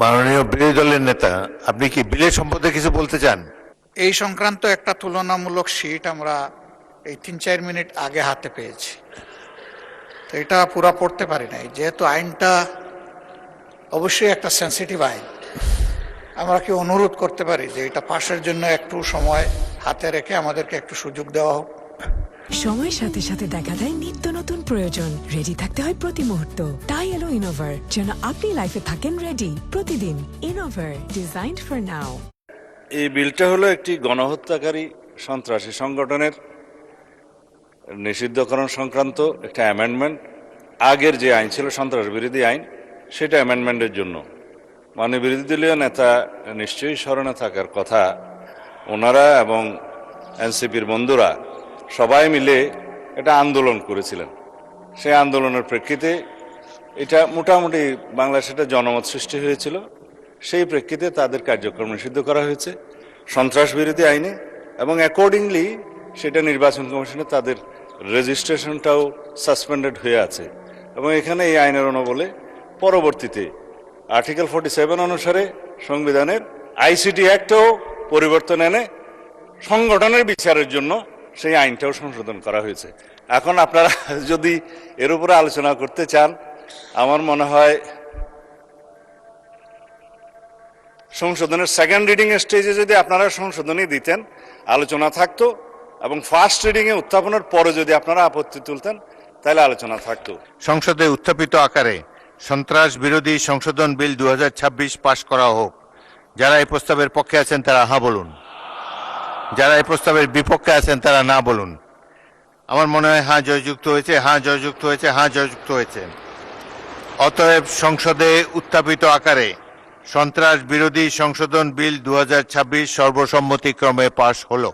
মাননীয় বিরোধী দলের নেতা, আপনি কি বিলের সম্পর্কে কিছু বলতে চান? এই সংক্রান্ত একটা তুলনামূলক শীট আমরা এই ৩-৪ মিনিট আগে হাতে পেয়েছি, তো এটা পুরো পড়তে পারি নাই। যেহেতু আইনটা অবশ্যই একটা সেন্সিটিভ আইন, আমরা কি অনুরোধ করতে পারি যে এটা পাশের জন্য একটু সময় হাতে রেখে আমাদেরকে একটু সুযোগ দেওয়া হোক। সময়ের সাথে সাথে দেখা দেয় নিত্য নতুন প্রয়োজন। রেডি থাকতে হয় প্রতি মুহূর্ত। তাই এলো ইনোভার, যেন আপনি লাইফে থাকেন রেডি প্রতিদিন। Innova, designed for now. এই বিলটা হলো একটি গণহত্যাকারী সন্ত্রাসী সংগঠনের নিষিদ্ধকরণ সংক্রান্ত একটা অ্যামেন্ডমেন্ট। আগের যে আইন ছিল সন্ত্রাস বিরোধী আইন, সেটা অ্যামেন্ডমেন্টের জন্য। মানে বিরোধী দলীয় নেতা নিশ্চয়ই স্মরণে থাকার কথা, ওনারা এবং এনসিপির বন্ধুরা সবাই মিলে এটা আন্দোলন করেছিলেন। সেই আন্দোলনের প্রেক্ষিতে এটা মোটামুটি বাংলাদেশে একটা জনমত সৃষ্টি হয়েছিল। সেই প্রেক্ষিতে তাদের কার্যক্রম নিষিদ্ধ করা হয়েছে সন্ত্রাস বিরোধী আইনে, এবং অ্যাকর্ডিংলি সেটা নির্বাচন কমিশনে তাদের রেজিস্ট্রেশনটাও সাসপেন্ডেড হয়ে আছে। এবং এখানে এই আইনের অনুবলে পরবর্তীতে আর্টিকেল 47 অনুসারে সংবিধানের আইসিটি অ্যাক্টেও পরিবর্তন এনে সংগঠনের বিচারের জন্য সেই আইনটাও সংশোধন করা হয়েছে। এখন আপনারা যদি এর উপরে আলোচনা করতে চান, আমার মনে হয় সংশোধনের সেকেন্ড রিডিং স্টেজে যদি আপনারা সংশোধনী দিতেন, আলোচনা থাকতো, এবং ফার্স্ট রিডিং এ উত্থাপনের পরে যদি আপনারা আপত্তি তুলতেন, তাহলে আলোচনা থাকতো। সংসদে উত্থাপিত আকারে সন্ত্রাস বিরোধী সংশোধন বিল 2026 পাশ করা হোক। যারা এই প্রস্তাবের পক্ষে আছেন তারা হ্যাঁ বলুন, যারা এই প্রস্তাবের বিপক্ষে আছেন তারা না বলুন। আমার মনে হয় হ্যাঁ জয়যুক্ত হয়েছে, হ্যাঁ জয়যুক্ত হয়েছে, হ্যাঁ জয়যুক্ত হয়েছে। অতএব সংসদে উত্থাপিত আকারে সন্ত্রাস বিরোধী সংশোধন বিল 2026 সর্বসম্মতিক্রমে পাশ হলো।